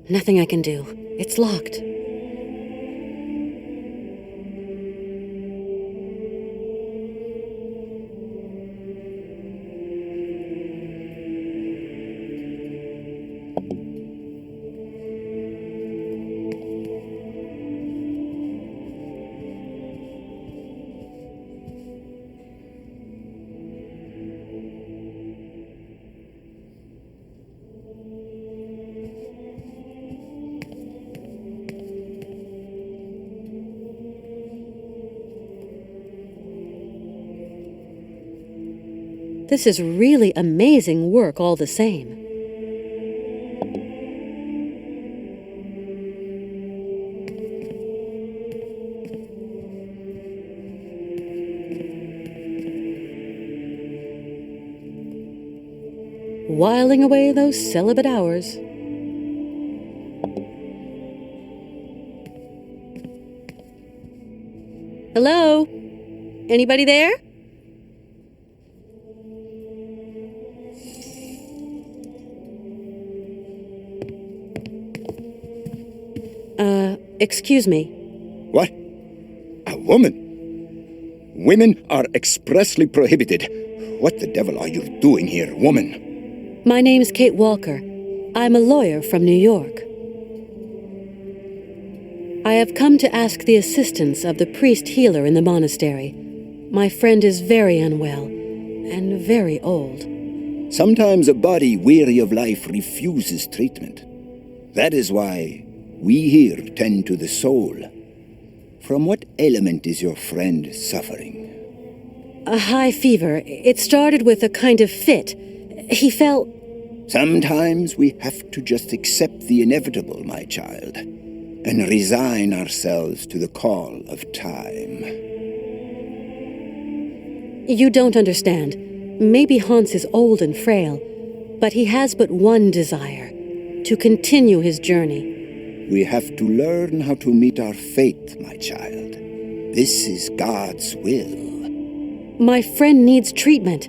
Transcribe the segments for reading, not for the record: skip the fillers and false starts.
Nothing I can do. It's locked. This is really amazing work all the same. Whiling away those celibate hours. Hello? Anybody there? Excuse me. What? A woman? Women are expressly prohibited. What the devil are you doing here, woman? My name's Kate Walker. I'm a lawyer from New York. I have come to ask the assistance of the priest healer in the monastery. My friend is very unwell and very old. Sometimes a body weary of life refuses treatment. That is why we here tend to the soul. From what ailment is your friend suffering? A high fever. It started with a kind of fit. He felt... Sometimes we have to just accept the inevitable, my child, and resign ourselves to the call of time. You don't understand. Maybe Hans is old and frail, but he has but one desire, to continue his journey. We have to learn how to meet our fate, my child. This is God's will. My friend needs treatment.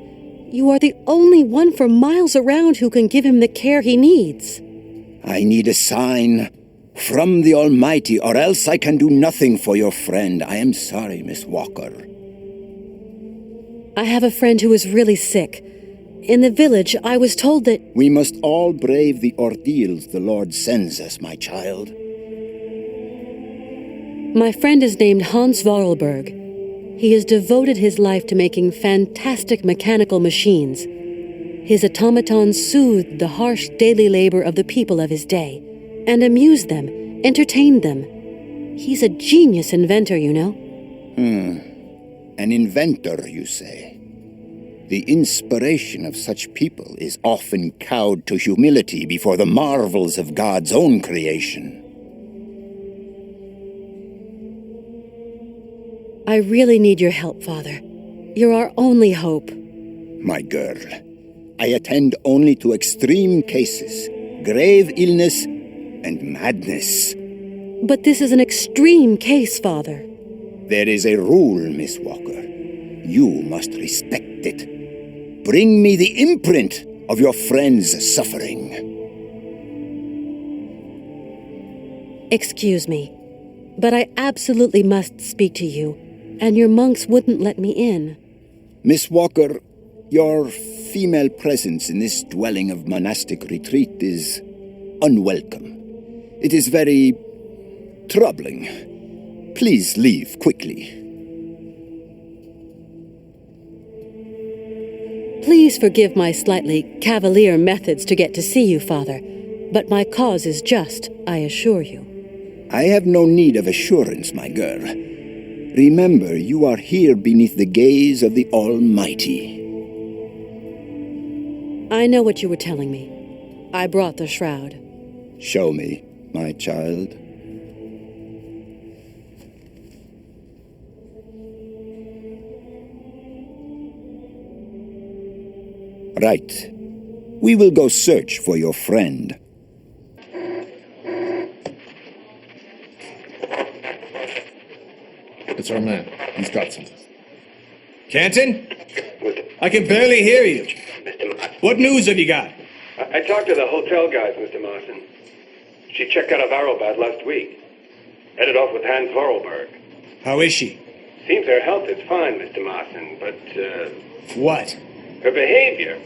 You are the only one for miles around who can give him the care he needs. I need a sign from the Almighty, or else I can do nothing for your friend. I am sorry, Miss Walker. I have a friend who is really sick. In the village, I was told that... We must all brave the ordeals the Lord sends us, my child. My friend is named Hans Vorarlberg. He has devoted his life to making fantastic mechanical machines. His automatons soothed the harsh daily labor of the people of his day, and amused them, entertained them. He's a genius inventor, you know. An inventor, you say? The inspiration of such people is often cowed to humility before the marvels of God's own creation. I really need your help, Father. You're our only hope. My girl, I attend only to extreme cases, grave illness, and madness. But this is an extreme case, Father. There is a rule, Miss Walker. You must respect it. Bring me the imprint of your friend's suffering. Excuse me, but I absolutely must speak to you, and your monks wouldn't let me in. Miss Walker, your female presence in this dwelling of monastic retreat is unwelcome. It is very troubling. Please leave quickly. Please forgive my slightly cavalier methods to get to see you, Father, but my cause is just, I assure you. I have no need of assurance, my girl. Remember, you are here beneath the gaze of the Almighty. I know what you were telling me. I brought the shroud. Show me, my child. Right. We will go search for your friend. It's our man. He's got something. Canton? I can barely hear you. Mr. Mawson. What news have you got? I talked to the hotel guys, Mr. Mawson. She checked out of Arrowbad last week. Headed off with Hans Vorarlberg. How is she? Seems her health is fine, Mr. Mawson, but, What? her behavior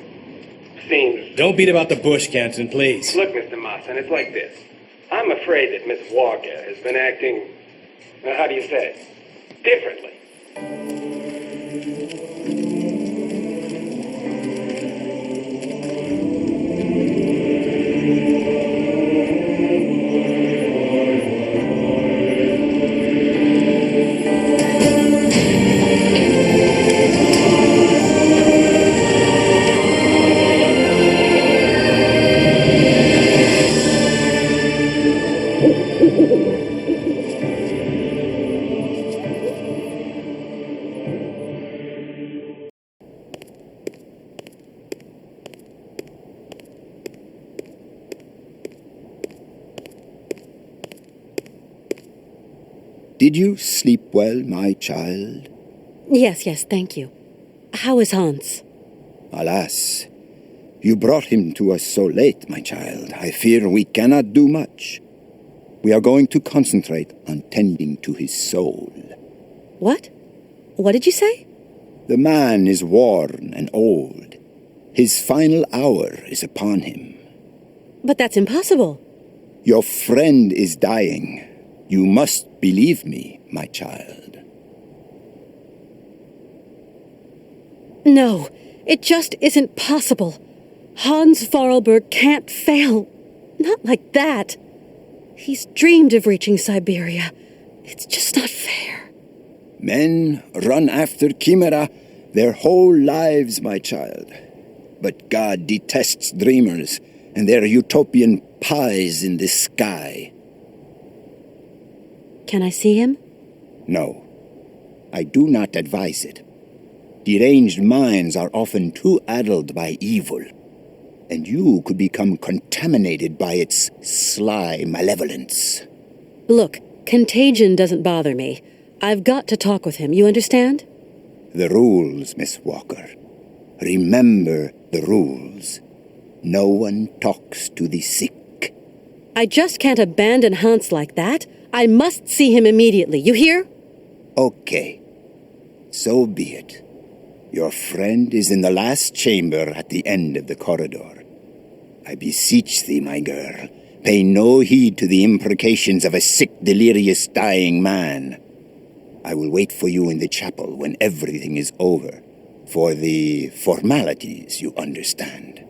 seems... Don't beat about the bush, Canton, please. Look, Mr. Mawson, it's like this. I'm afraid that Miss Walker has been acting, how do you say, differently. Did you sleep well, my child? Yes, thank you. How is Hans? Alas, you brought him to us so late, my child. I fear we cannot do much. We are going to concentrate on tending to his soul. What? What did you say? The man is worn and old. His final hour is upon him. But that's impossible. Your friend is dying. You must believe me, my child. No, it just isn't possible. Hans Vorarlberg can't fail. Not like that. He's dreamed of reaching Syberia. It's just not fair. Men run after chimera their whole lives, my child. But God detests dreamers and their utopian pies in the sky. Can I see him? No, I do not advise it. Deranged minds are often too addled by evil, and you could become contaminated by its sly malevolence. Look, contagion doesn't bother me. I've got to talk with him, you understand? The rules, Miss Walker. Remember the rules. No one talks to the sick. I just can't abandon Hans like that. I must see him immediately, you hear? Okay, so be it. Your friend is in the last chamber at the end of the corridor. I beseech thee, my girl, pay no heed to the imprecations of a sick, delirious, dying man. I will wait for you in the chapel when everything is over, for the formalities, you understand.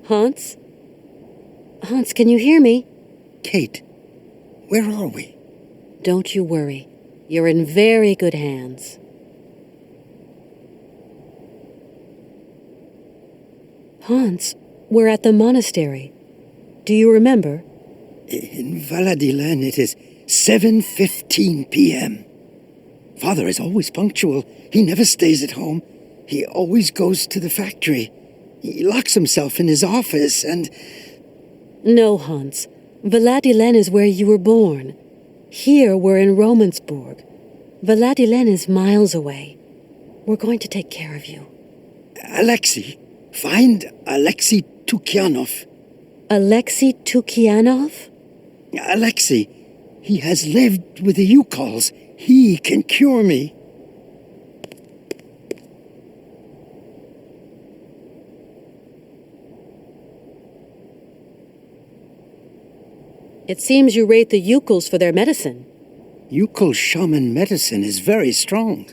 Hans? Hans, can you hear me? Kate, where are we? Don't you worry. You're in very good hands. Hans, we're at the monastery. Do you remember? In Valadilen it is 7:15 p.m. Father is always punctual. He never stays at home. He always goes to the factory. He locks himself in his office and... No, Hans. Valadilen is where you were born. Here we're in Romansburg. Valadilen is miles away. We're going to take care of you. Alexei. Find Alexei Tukyanov. Alexei Tukyanov? Alexei. He has lived with the Yukols. He can cure me. It seems you rate the Yukols for their medicine. Yukol shaman medicine is very strong.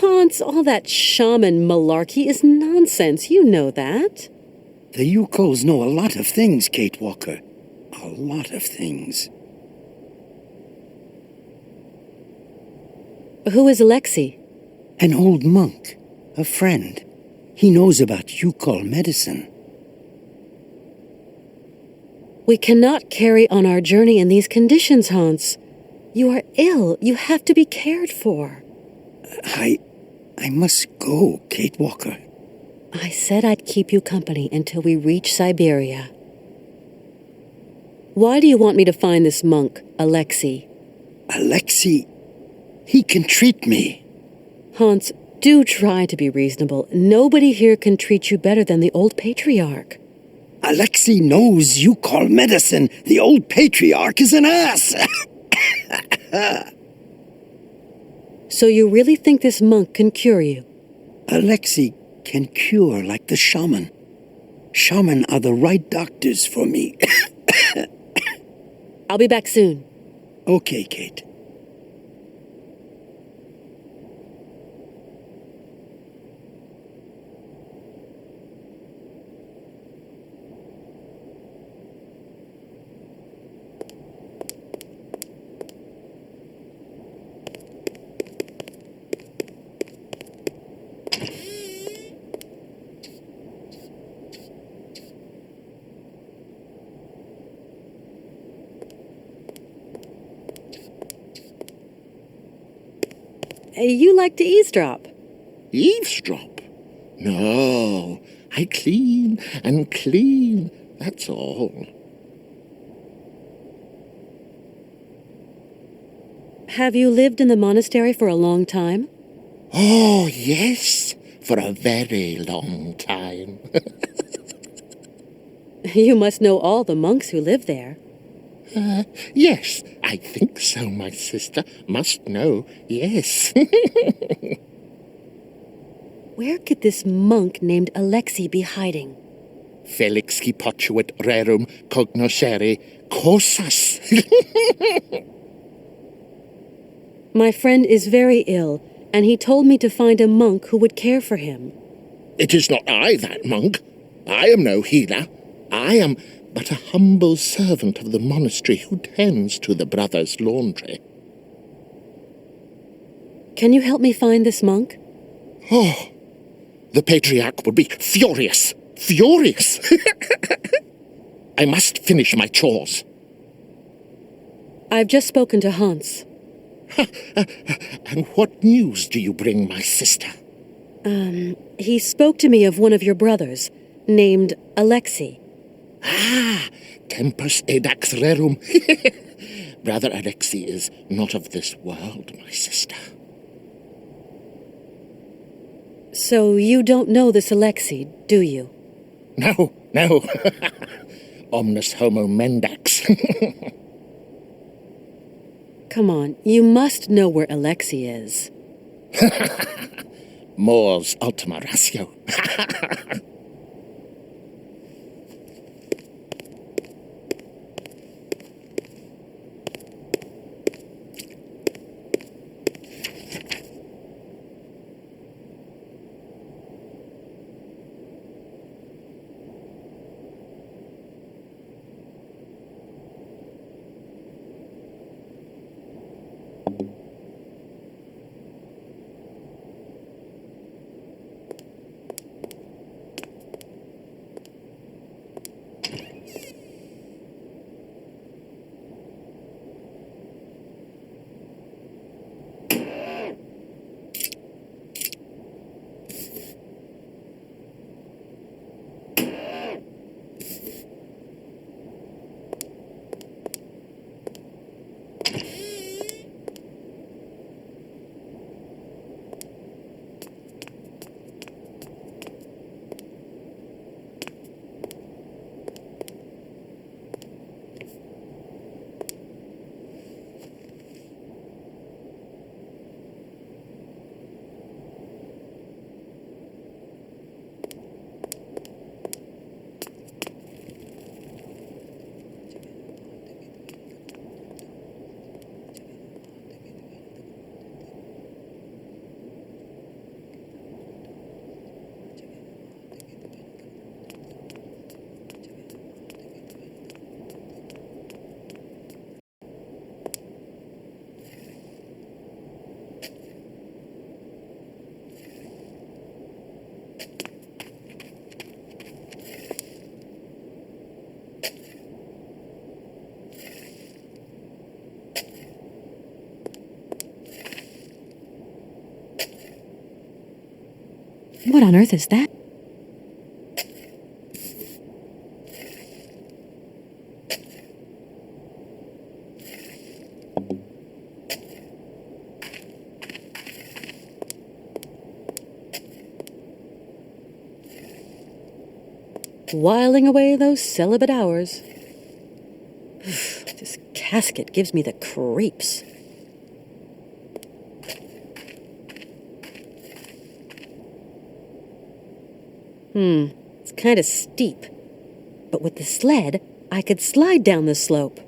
Hans, all that shaman malarkey is nonsense. You know that. The Yukols know a lot of things, Kate Walker. A lot of things. Who is Alexei? An old monk. A friend. He knows about Yukol medicine. We cannot carry on our journey in these conditions, Hans. You are ill. You have to be cared for. I must go, Kate Walker. I said I'd keep you company until we reach Syberia. Why do you want me to find this monk, Alexei? Alexei, he can treat me. Hans, do try to be reasonable. Nobody here can treat you better than the old patriarch. Alexei knows Yukol medicine. The old patriarch is an ass. So you really think this monk can cure you? Alexei can cure like the shaman. Shaman are the right doctors for me. I'll be back soon. Okay, Kate. You like to eavesdrop. Eavesdrop? No, I clean and clean, that's all. Have you lived in the monastery for a long time? Oh, yes, for a very long time. You must know all the monks who live there. Yes, I think so, my sister. Must know, yes. Where could this monk named Alexei be hiding? Felix qui potuit rerum cognoscere cosas. My friend is very ill, and he told me to find a monk who would care for him. It is not I, that monk. I am no healer. I am but a humble servant of the monastery who tends to the brothers' laundry. Can you help me find this monk? Oh, the patriarch would be furious. Furious! I must finish my chores. I've just spoken to Hans. And what news do you bring, my sister? He spoke to me of one of your brothers, named Alexei. Ah, tempus edax rerum. Brother Alexei is not of this world, my sister. So you don't know this Alexei, do you? No. Omnis homo mendax. Come on, you must know where Alexei is. Mors ultima ratio. What on earth is that? Whiling away those celibate hours. This casket gives me the creeps. It's kind of steep. But with the sled, I could slide down the slope.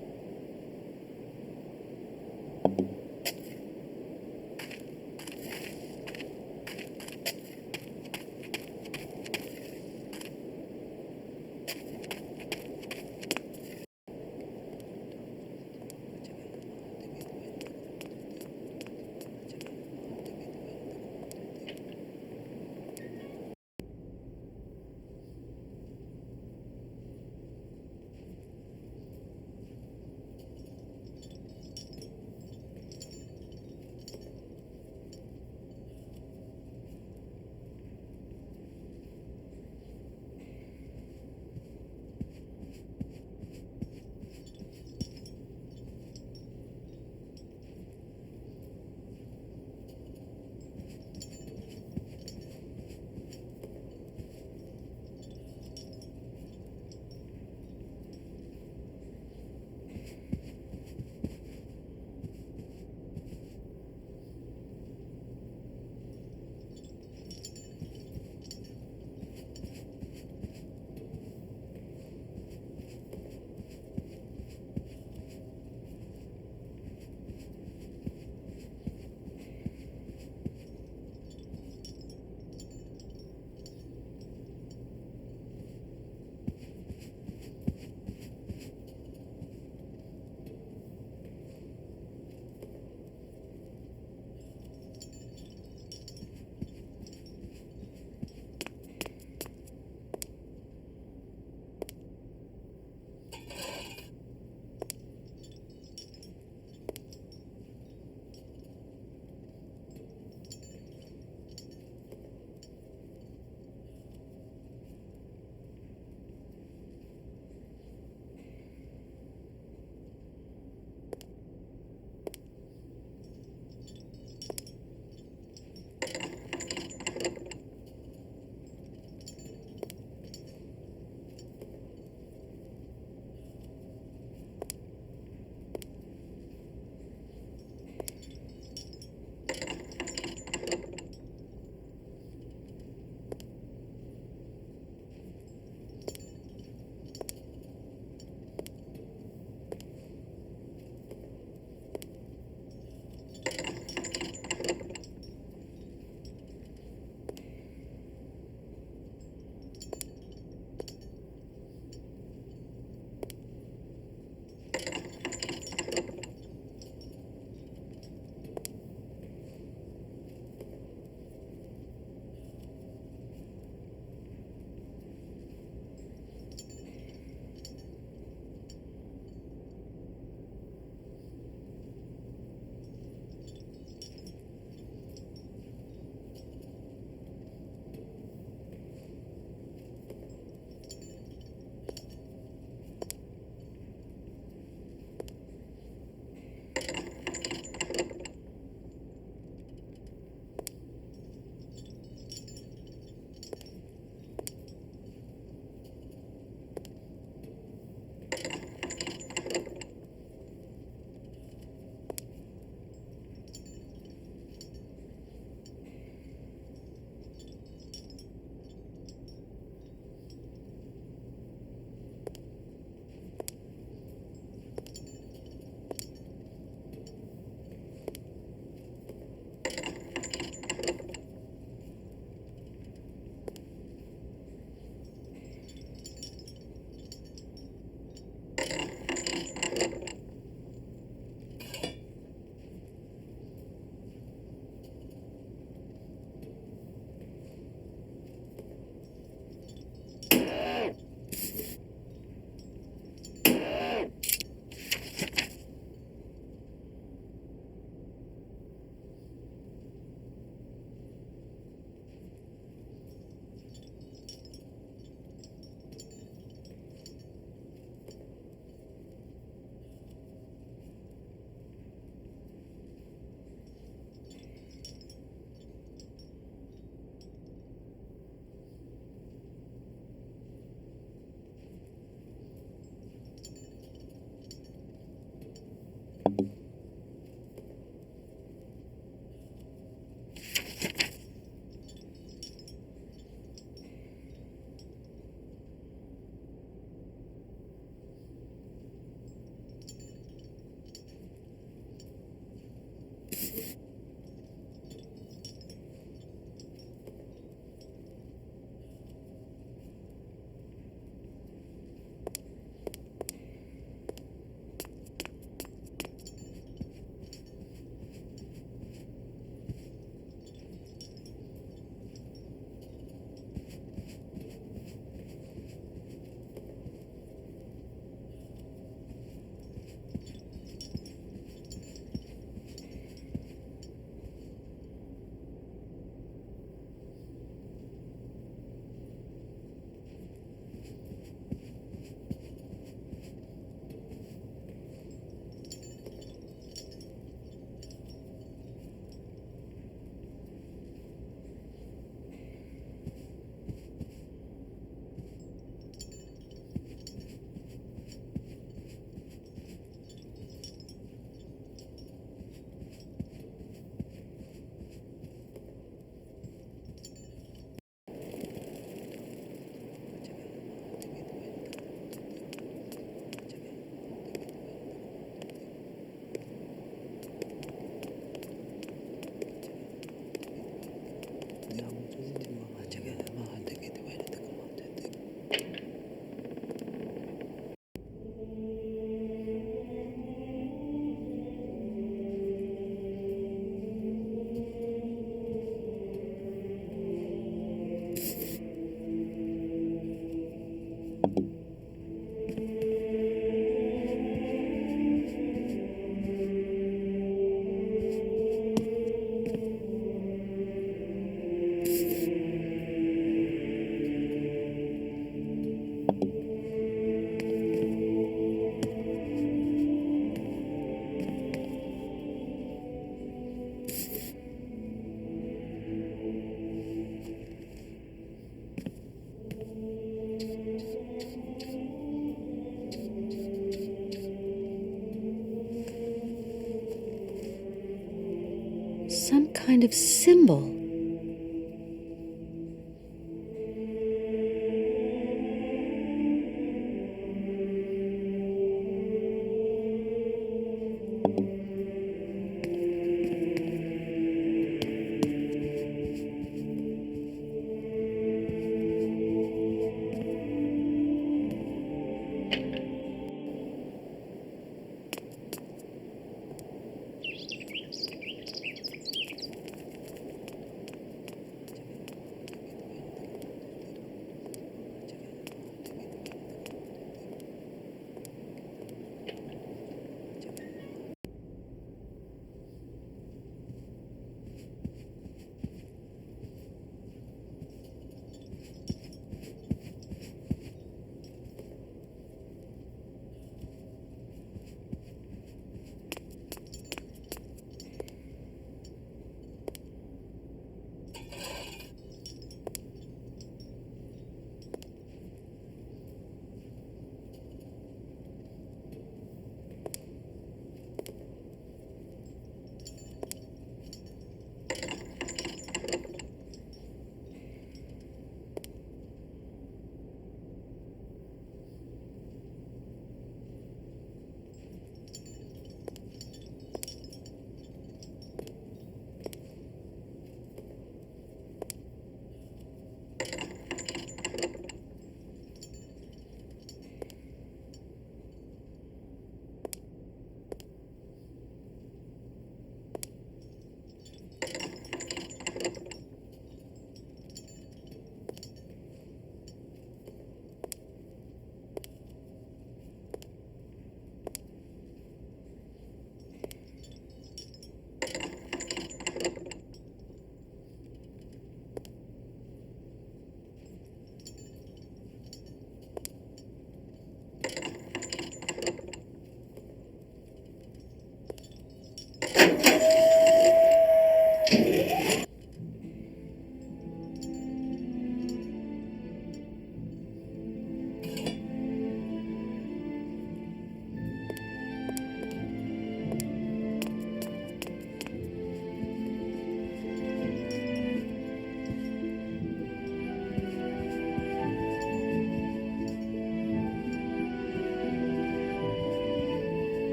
kind of symbol.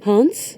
Hans?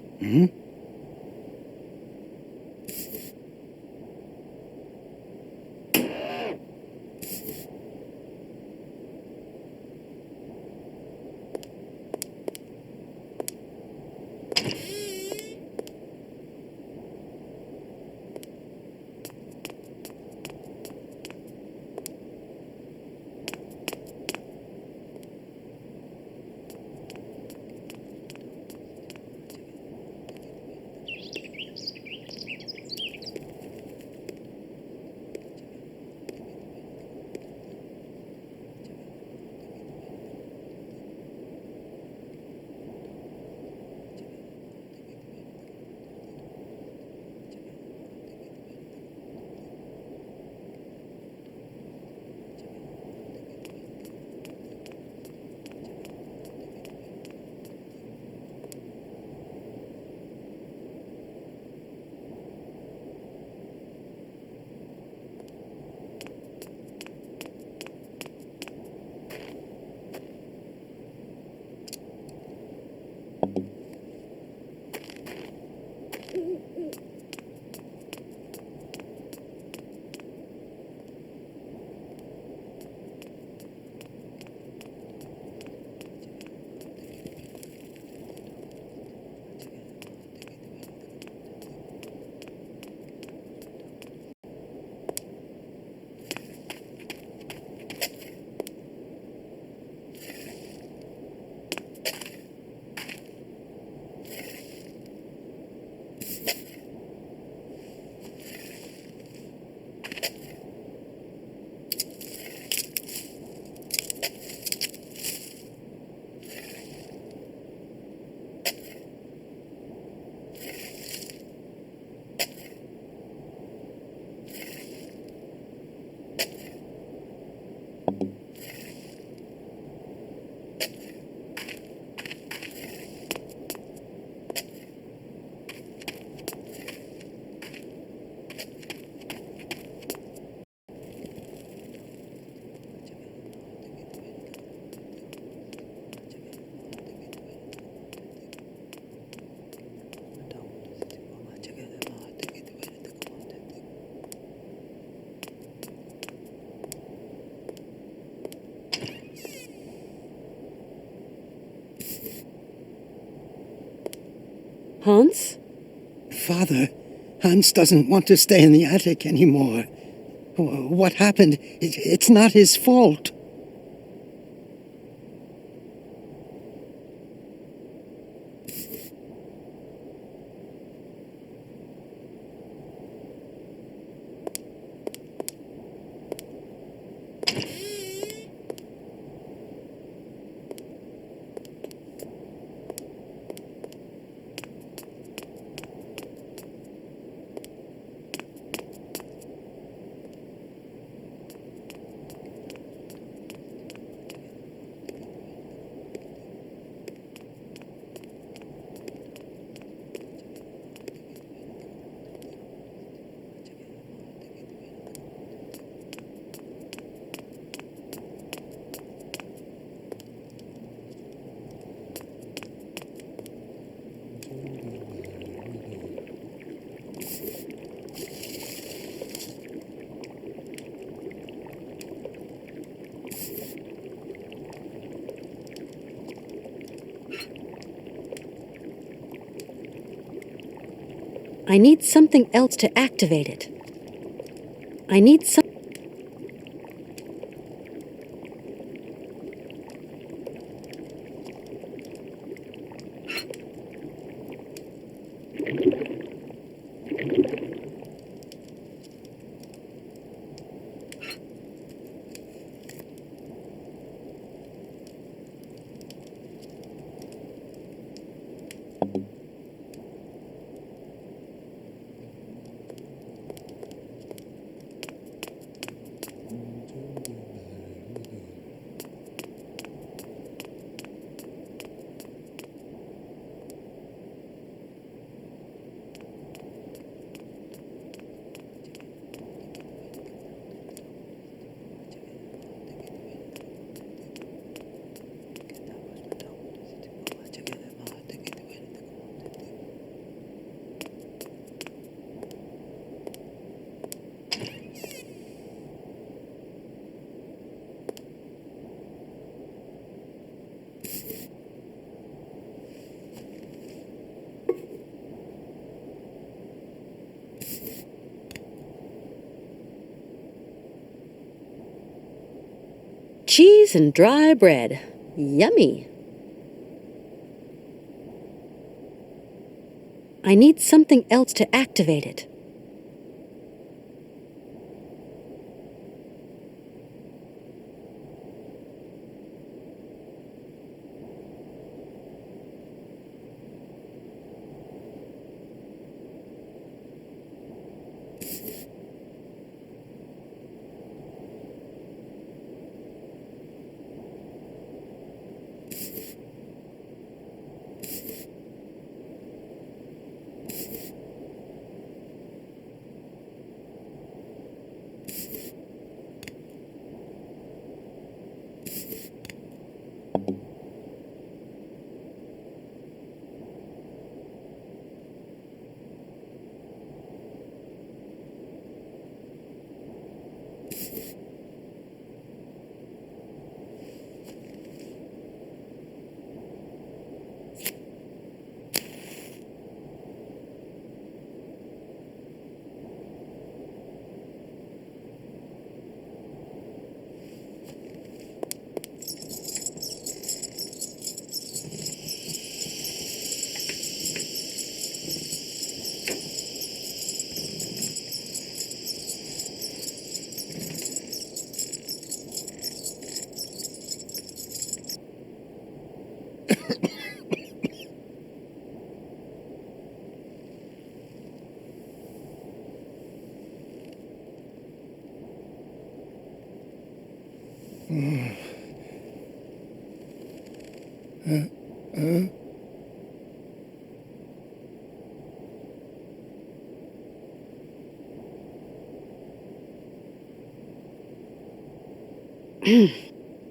Hans? Father, Hans doesn't want to stay in the attic anymore. What happened? It's not his fault. I need something else to activate it. I need some... Cheese and dry bread. Yummy. I need something else to activate it.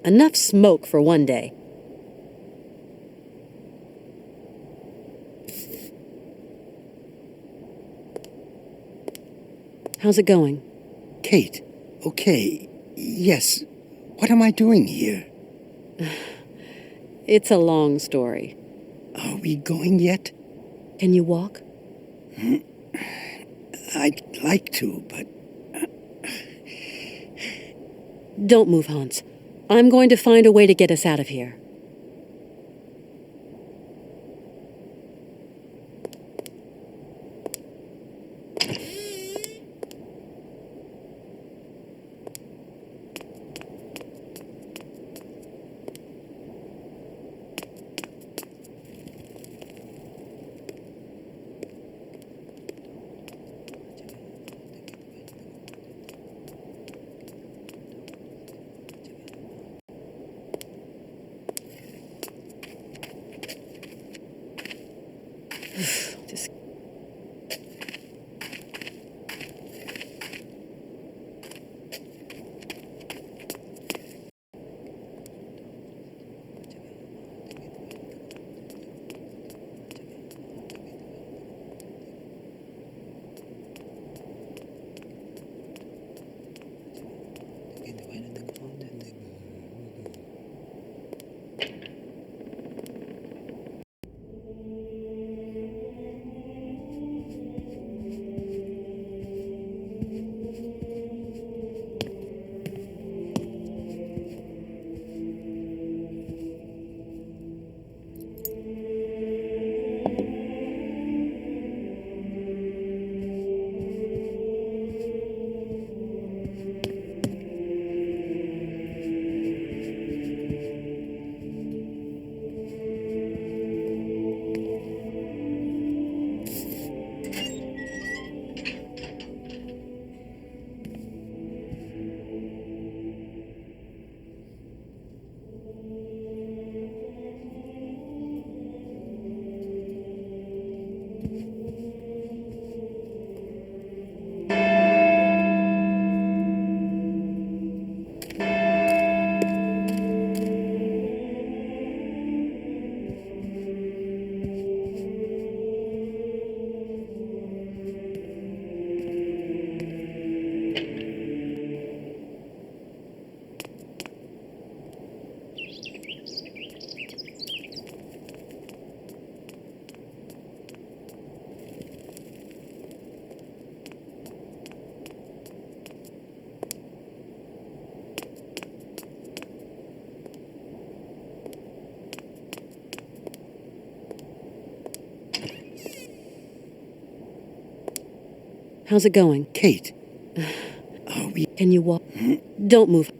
Enough smoke for one day. How's it going? Kate, okay, yes. What am I doing here? It's a long story. Are we going yet? Can you walk? I'd like to, but Don't move, Hans. I'm going to find a way to get us out of here. How's it going? Kate. Can you walk? Don't move.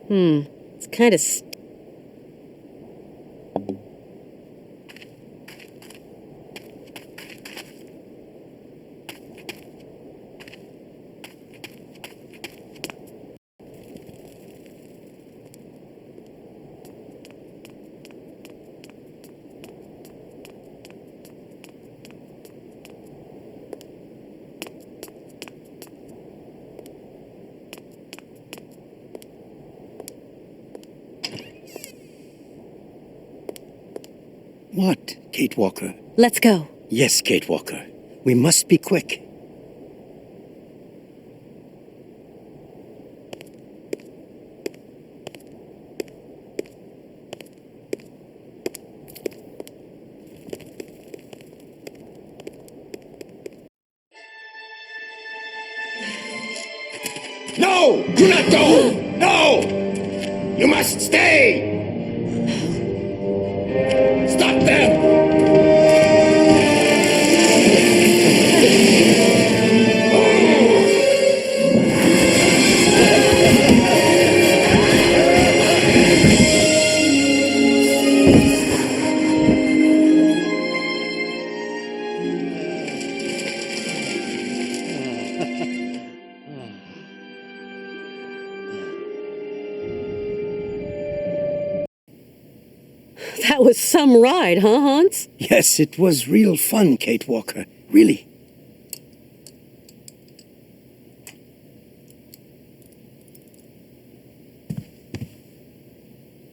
It's kind of... What, Kate Walker? Let's go. Yes, Kate Walker. We must be quick. No! Do not go! No! You must stay! Stop them! That was some ride, huh, Hans? Yes, it was real fun, Kate Walker. Really.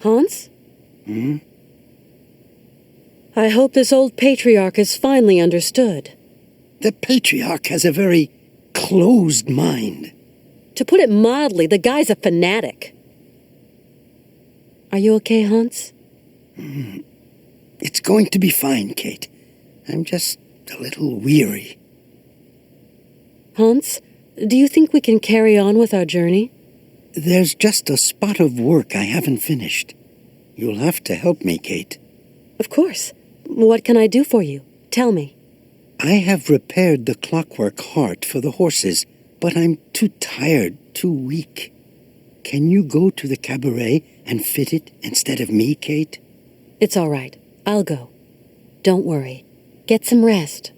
Hans? I hope this old patriarch has finally understood. The patriarch has a very closed mind. To put it mildly, the guy's a fanatic. Are you okay, Hans? It's going to be fine, Kate. I'm just a little weary. Hans, do you think we can carry on with our journey? There's just a spot of work I haven't finished. You'll have to help me, Kate. Of course. What can I do for you? Tell me. I have repaired the clockwork heart for the horses, but I'm too tired, too weak. Can you go to the cabaret and fit it instead of me, Kate? It's all right. I'll go. Don't worry. Get some rest.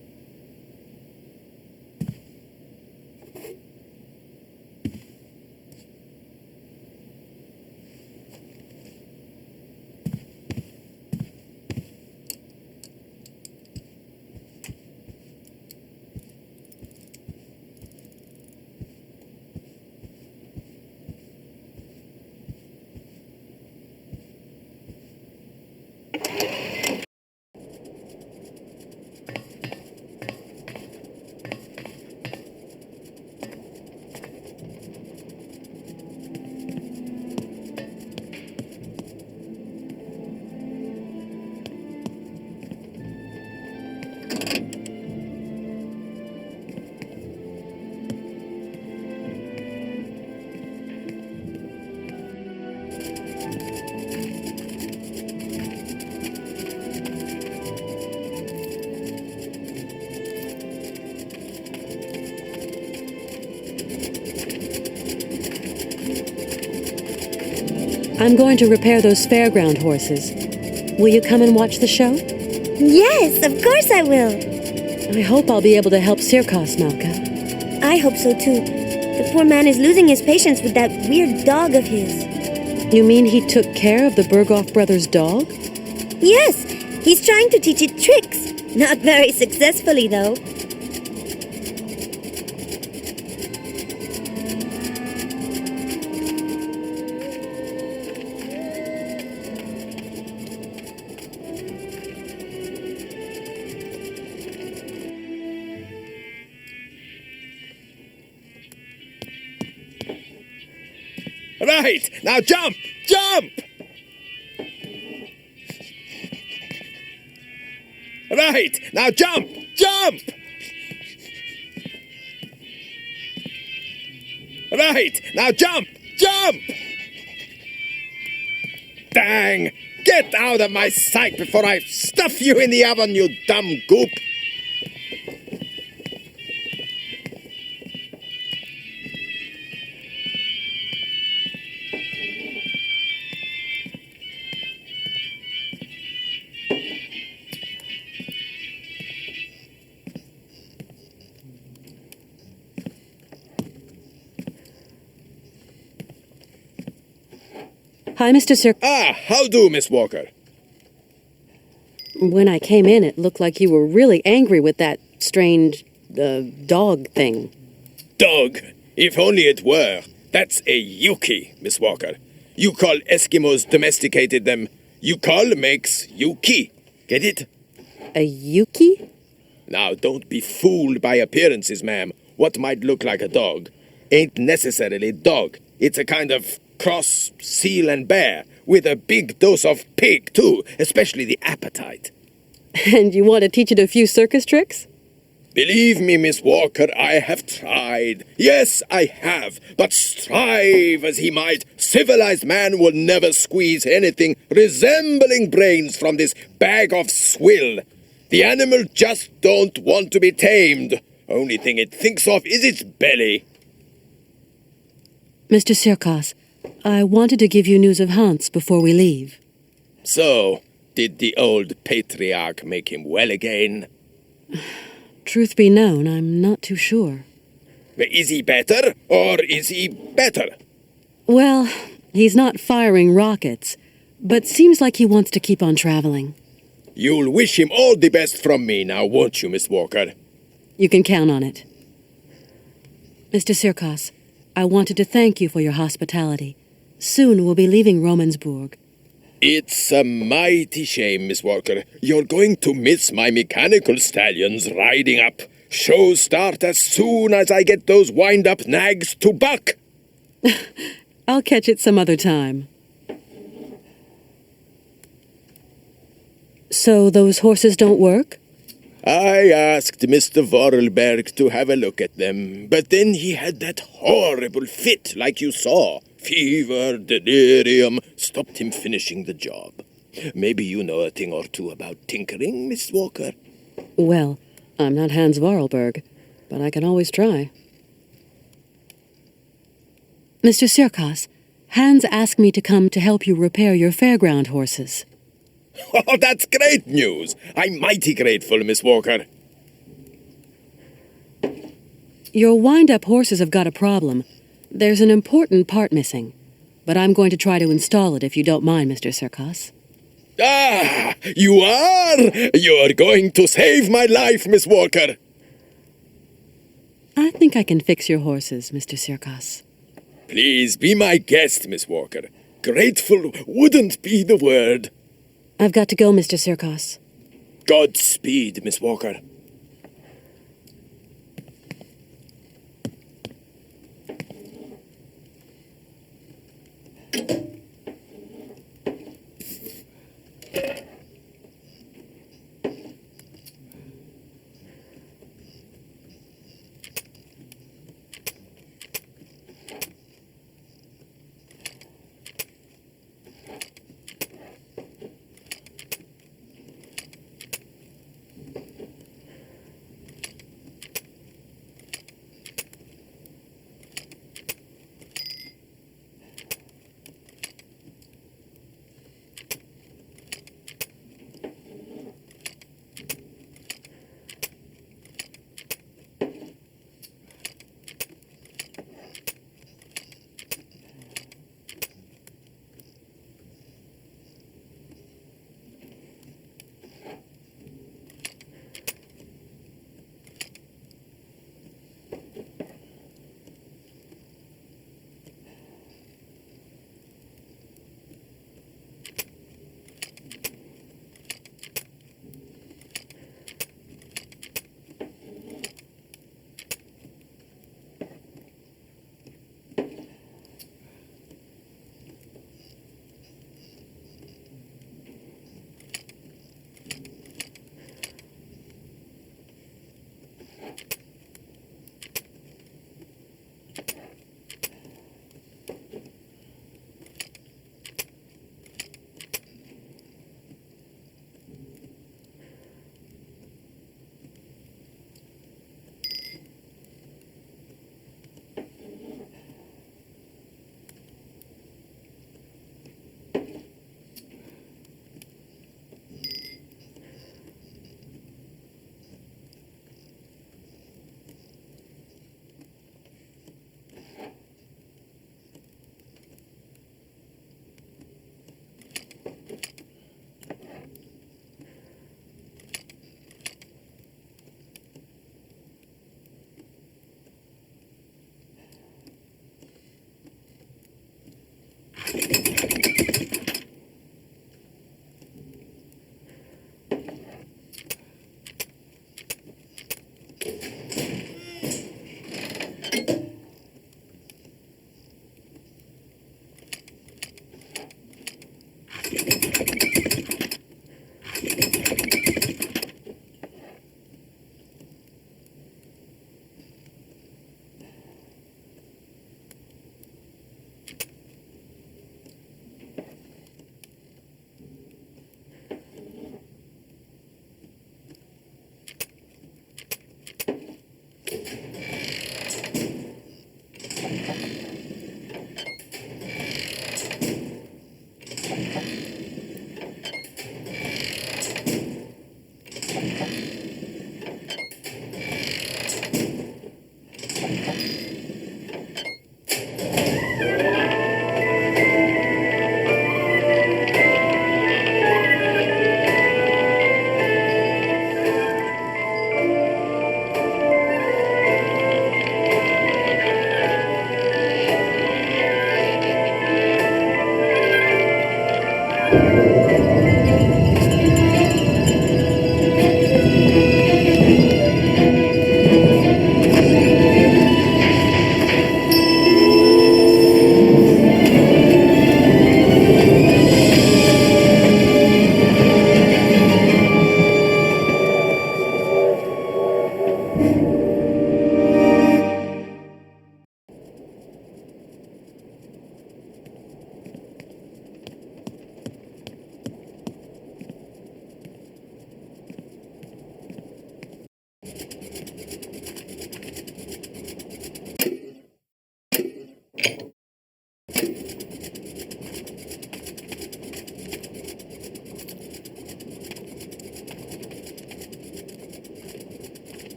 I'm going to repair those fairground horses. Will you come and watch the show? Yes, of course I will. I hope I'll be able to help Sirkos, Malka. I hope so too. The poor man is losing his patience with that weird dog of his. You mean he took care of the Berghoff brothers' dog? Yes, he's trying to teach it tricks. Not very successfully, though. Right, now jump! Jump! Right, now jump! Jump! Right, now jump! Jump! Dang! Get out of my sight before I stuff you in the oven, you dumb goop! Hi, Mr. Sir. Ah, how do, Miss Walker? When I came in, it looked like you were really angry with that strange, dog thing. Dog? If only it were. That's a Yuki, Miss Walker. You call Eskimos domesticated them. You call makes Yuki. Get it? A Yuki? Now, don't be fooled by appearances, ma'am. What might look like a dog ain't necessarily dog. It's a kind of cross seal and bear, with a big dose of pig, too, especially the appetite. And you want to teach it a few circus tricks? Believe me, Miss Walker, I have tried. Yes, I have. But strive as he might, civilized man will never squeeze anything resembling brains from this bag of swill. The animal just don't want to be tamed. Only thing it thinks of is its belly. Mr. Sirkos, I wanted to give you news of Hans before we leave. So, did the old patriarch make him well again? Truth be known, I'm not too sure. Is he better, or is he better? Well, he's not firing rockets, but seems like he wants to keep on traveling. You'll wish him all the best from me now, won't you, Miss Walker? You can count on it. Mr. Sirkos, I wanted to thank you for your hospitality. Soon we'll be leaving Romansburg. It's a mighty shame, Miss Walker. You're going to miss my mechanical stallions riding up. Shows start as soon as I get those wind-up nags to buck. I'll catch it some other time. So those horses don't work? I asked Mr. Vorarlberg to have a look at them, but then he had that horrible fit like you saw. Fever, delirium, stopped him finishing the job. Maybe you know a thing or two about tinkering, Miss Walker? Well, I'm not Hans Vorarlberg, but I can always try. Mr. Sirkos, Hans asked me to come to help you repair your fairground horses. Oh, that's great news. I'm mighty grateful, Miss Walker. Your wind-up horses have got a problem. There's an important part missing, but I'm going to try to install it if you don't mind, Mr. Sirkos. Ah, you are? You're going to save my life, Miss Walker. I think I can fix your horses, Mr. Sirkos. Please be my guest, Miss Walker. Grateful wouldn't be the word. I've got to go, Mr. Sirkos. Godspeed, Miss Walker.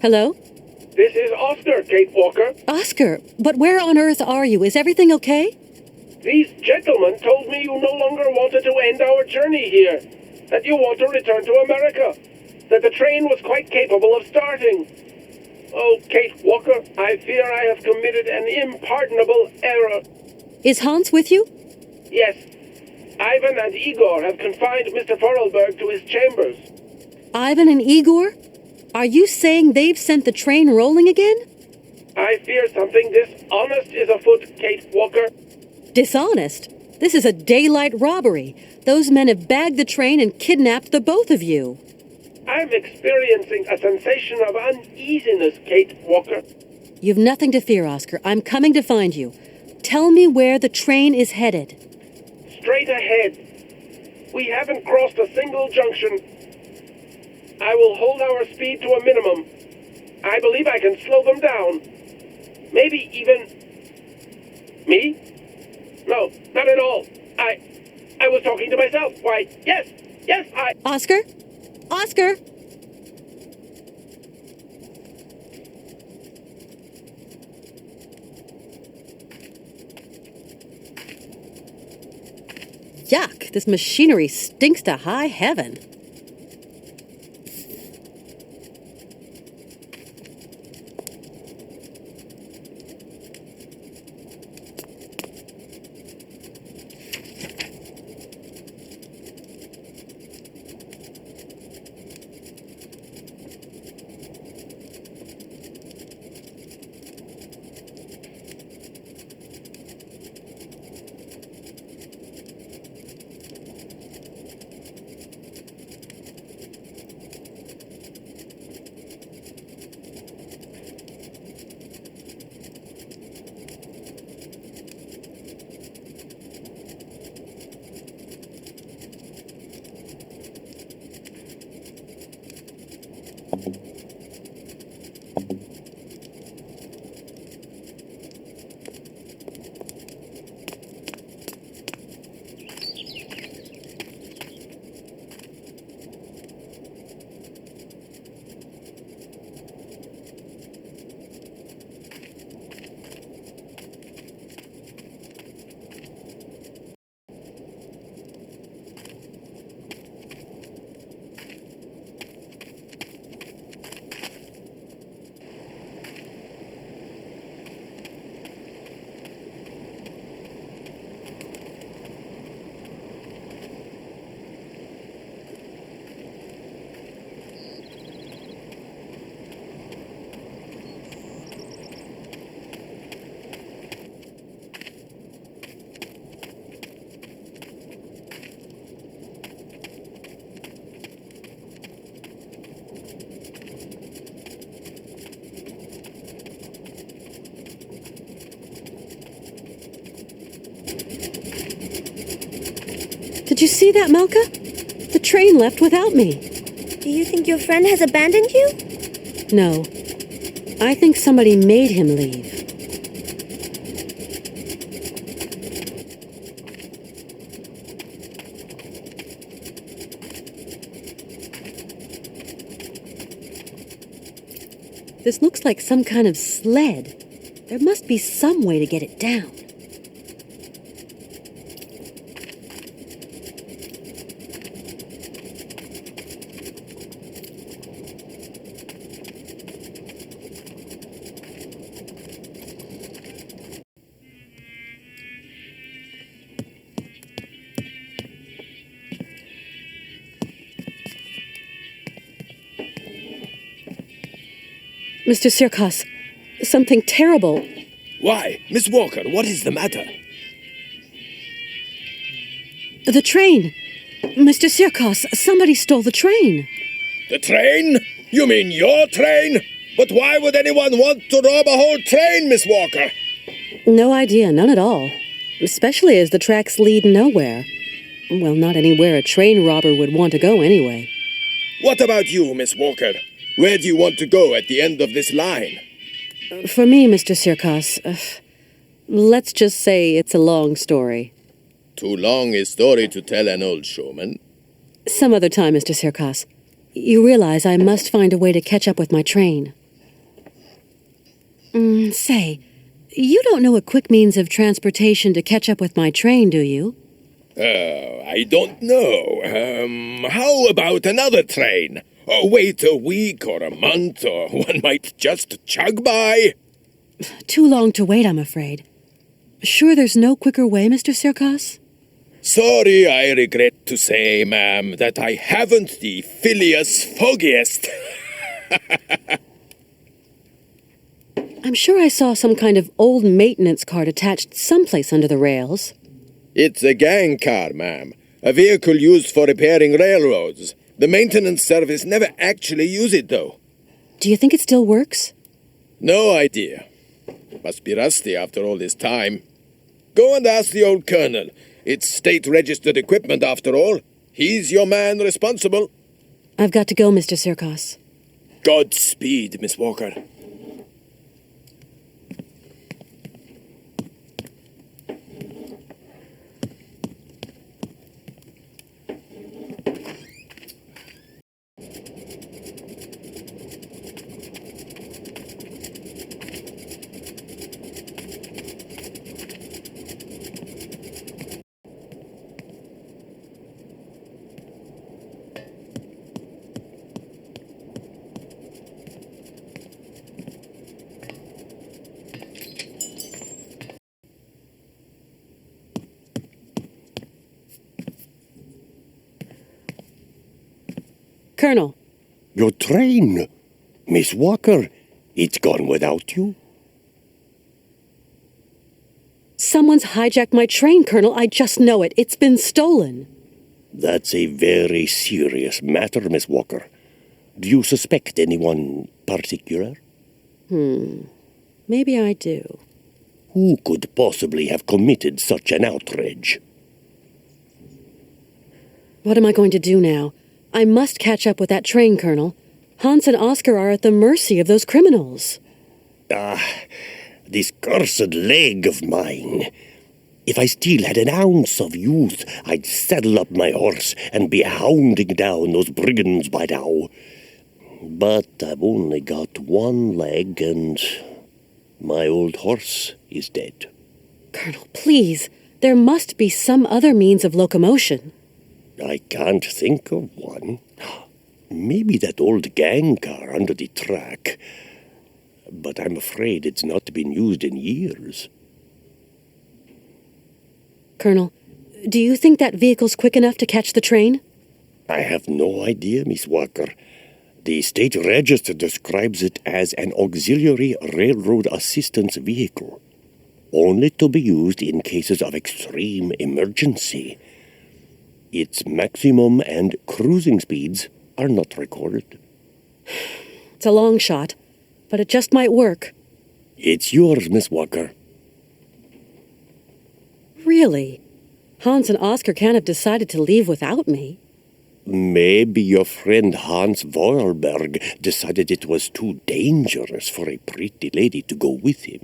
Hello? This is Oscar, Kate Walker. Oscar, but where on earth are you? Is everything okay? These gentlemen told me you no longer wanted to end our journey here, that you want to return to America, that the train was quite capable of starting. Oh, Kate Walker, I fear I have committed an impardonable error. Is Hans with you? Yes, Ivan and Igor have confined Mr. Vorarlberg to his chambers. Ivan and Igor? Are you saying they've sent the train rolling again? I fear something dishonest is afoot, Kate Walker. Dishonest? This is a daylight robbery. Those men have bagged the train and kidnapped the both of you. I'm experiencing a sensation of uneasiness, Kate Walker. You've nothing to fear, Oscar. I'm coming to find you. Tell me where the train is headed. Straight ahead. We haven't crossed a single junction. I will hold our speed to a minimum. I believe I can slow them down. Maybe even... Me? No, not at all. I was talking to myself. Why, yes, I... Oscar? Oscar? Yuck, this machinery stinks to high heaven. Did you see that, Malka? The train left without me. Do you think your friend has abandoned you? No. I think somebody made him leave. This looks like some kind of sled. There must be some way to get it down. Mr. Sirkos, something terrible. Why, Miss Walker, what is the matter? The train! Mr. Sirkos, somebody stole the train. The train? You mean your train? But why would anyone want to rob a whole train, Miss Walker? No idea, none at all. Especially as the tracks lead nowhere. Well, not anywhere a train robber would want to go anyway. What about you, Miss Walker? Where do you want to go at the end of this line? For me, Mr. Sirkos, let's just say it's a long story. Too long a story to tell an old showman. Some other time, Mr. Sirkos. You realize I must find a way to catch up with my train. Say, you don't know a quick means of transportation to catch up with my train, do you? I don't know. How about another train? Wait a week or a month, or one might just chug by. Too long to wait, I'm afraid. Sure there's no quicker way, Mr. Sirkos? Sorry, I regret to say, ma'am, that I haven't the Phileas Foggiest. I'm sure I saw some kind of old maintenance cart attached someplace under the rails. It's a gang car, ma'am. A vehicle used for repairing railroads. The maintenance service never actually use it, though. Do you think it still works? No idea. Must be rusty after all this time. Go and ask the old colonel. It's state-registered equipment, after all. He's your man responsible. I've got to go, Mr. Sirkos. Godspeed, Miss Walker. Colonel. Your train. Miss Walker, it's gone without you? Someone's hijacked my train, Colonel. I just know it. It's been stolen. That's a very serious matter, Miss Walker. Do you suspect anyone particular? Maybe I do. Who could possibly have committed such an outrage? What am I going to do now? I must catch up with that train, Colonel. Hans and Oscar are at the mercy of those criminals. This cursed leg of mine. If I still had an ounce of youth, I'd saddle up my horse and be hounding down those brigands by now. But I've only got one leg, and my old horse is dead. Colonel, please. There must be some other means of locomotion. I can't think of one. Maybe that old gang car under the track. But I'm afraid it's not been used in years. Colonel, do you think that vehicle's quick enough to catch the train? I have no idea, Miss Walker. The state register describes it as an auxiliary railroad assistance vehicle, only to be used in cases of extreme emergency. Its maximum and cruising speeds are not recorded. It's a long shot, but it just might work. It's yours, Miss Walker. Really? Hans and Oscar can't have decided to leave without me. Maybe your friend Hans Vorarlberg decided it was too dangerous for a pretty lady to go with him.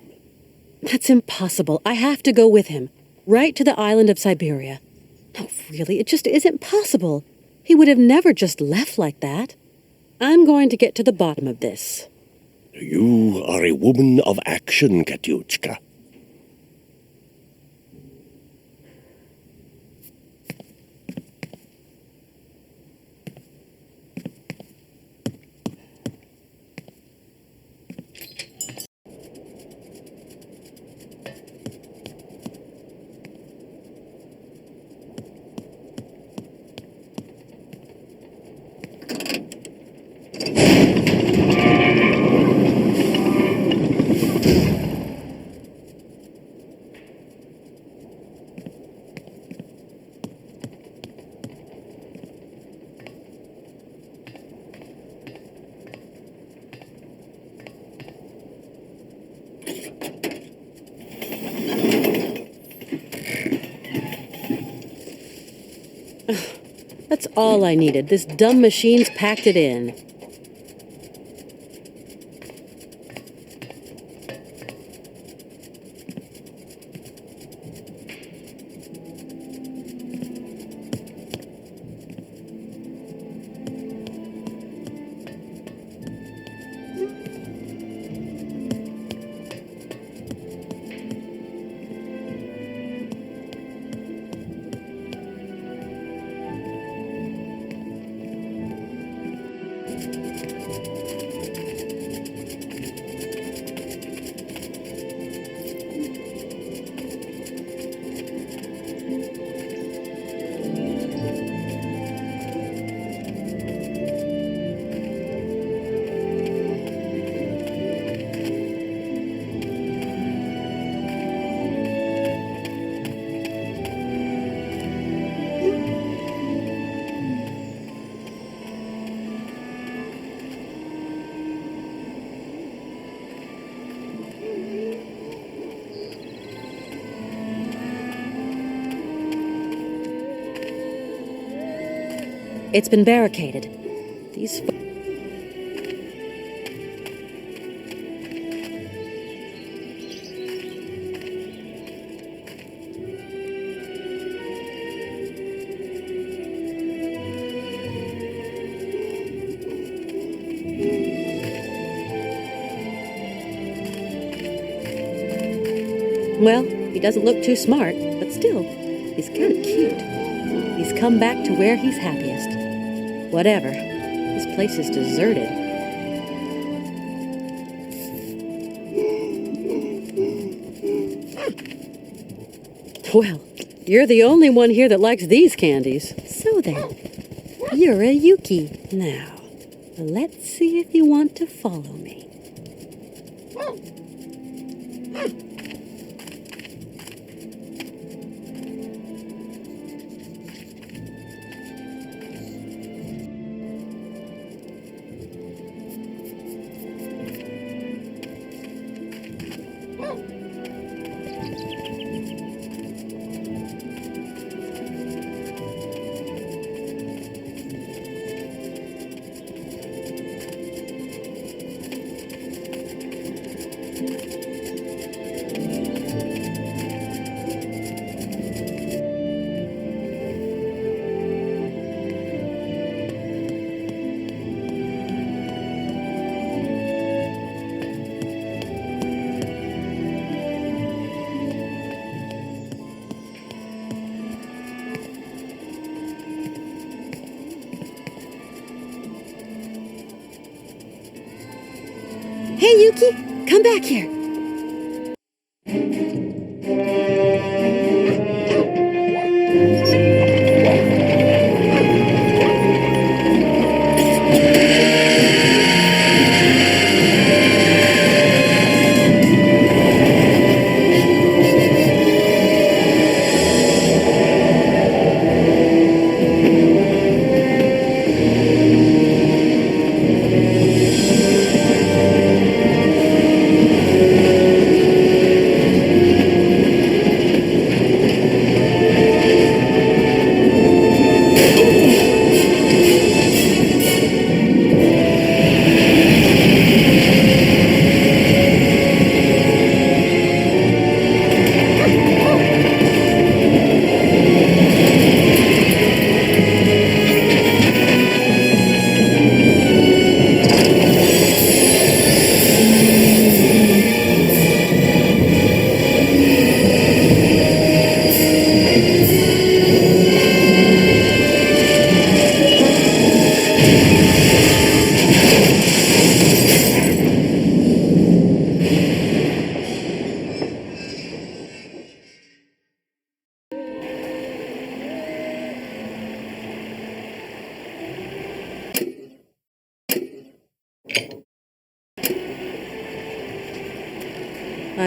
That's impossible. I have to go with him. Right to the island of Syberia. No, really, it just isn't possible. He would have never just left like that. I'm going to get to the bottom of this. You are a woman of action, Katyushka. That's all I needed. This dumb machine's packed it in. It's been barricaded. These... Well, he doesn't look too smart, but still, he's kind of cute. He's come back to where he's happiest. Whatever. This place is deserted. Well, you're the only one here that likes these candies. So then, you're a Yuki. Now, let's see if you want to follow me. Hey, Yuki, come back here.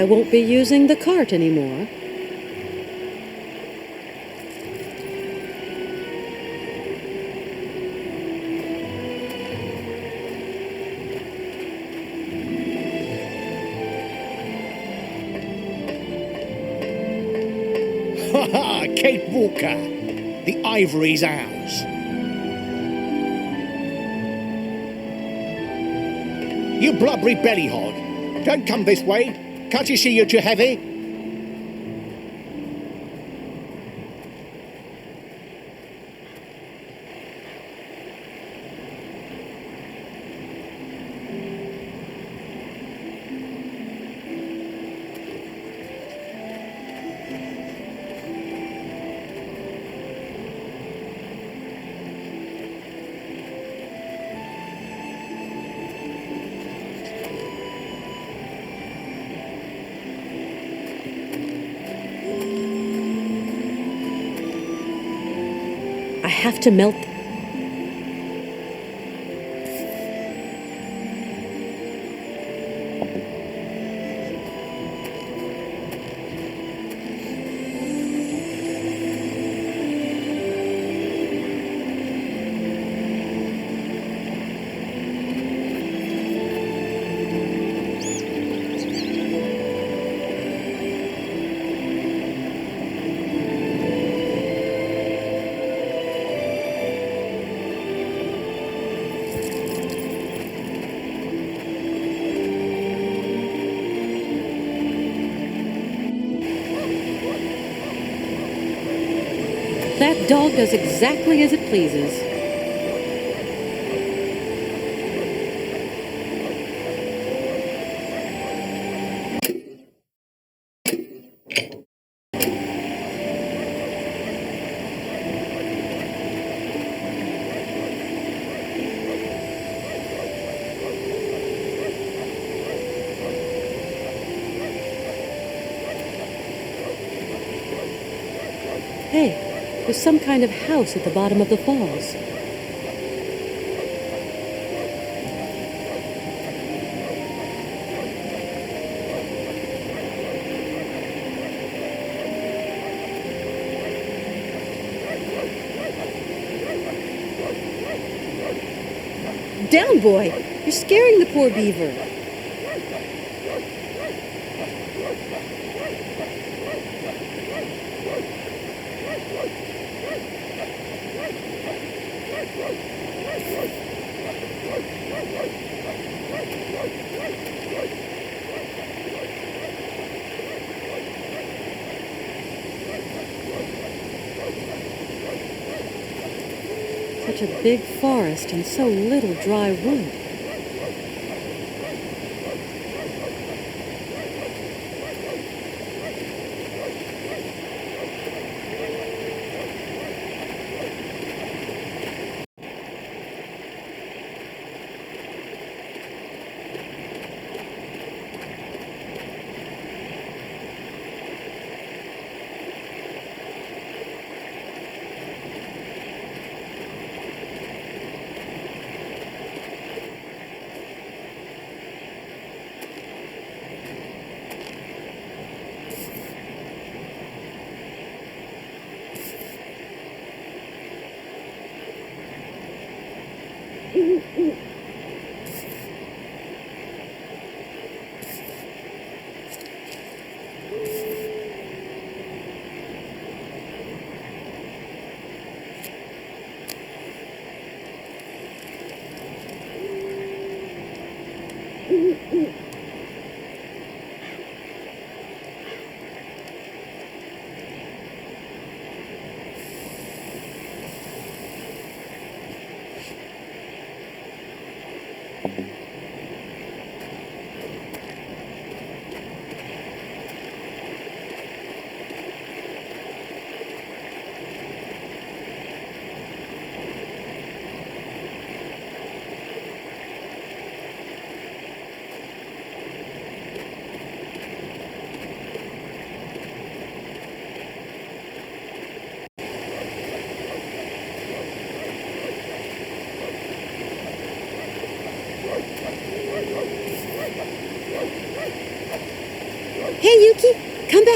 I won't be using the cart anymore. Ha ha! Kate Walker! The ivory's ours. You blubbery bellyhog! Don't come this way! Can't you see you're too heavy? I have to melt. That dog does exactly as it pleases. Hey, there's some kind of house at the bottom of the falls. Down, boy! You're scaring the poor beaver. Such a big forest and so little dry wood.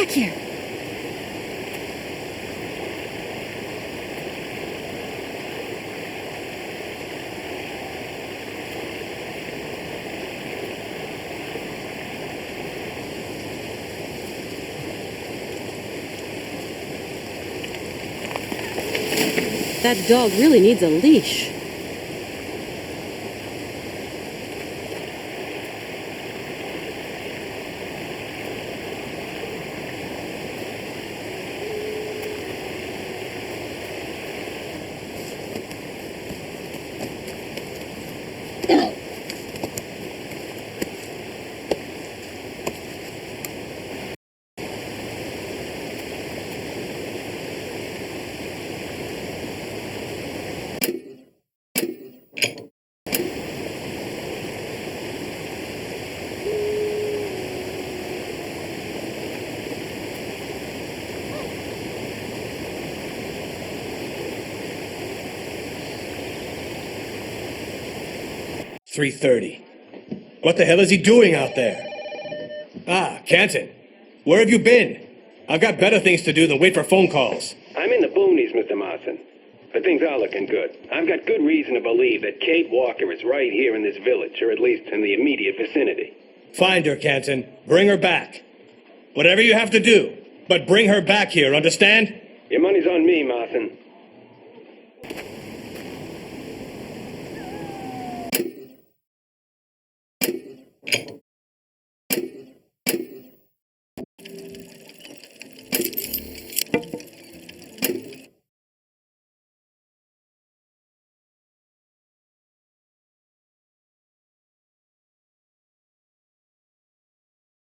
back here. That dog really needs a leash. .330. What the hell is he doing out there? Ah, Canton. Where have you been? I've got better things to do than wait for phone calls. I'm in the boonies, Mr. Marston. But things are looking good. I've got good reason to believe that Kate Walker is right here in this village, or at least in the immediate vicinity. Find her, Canton. Bring her back. Whatever you have to do, but bring her back here, understand? Your money's on me, Marston.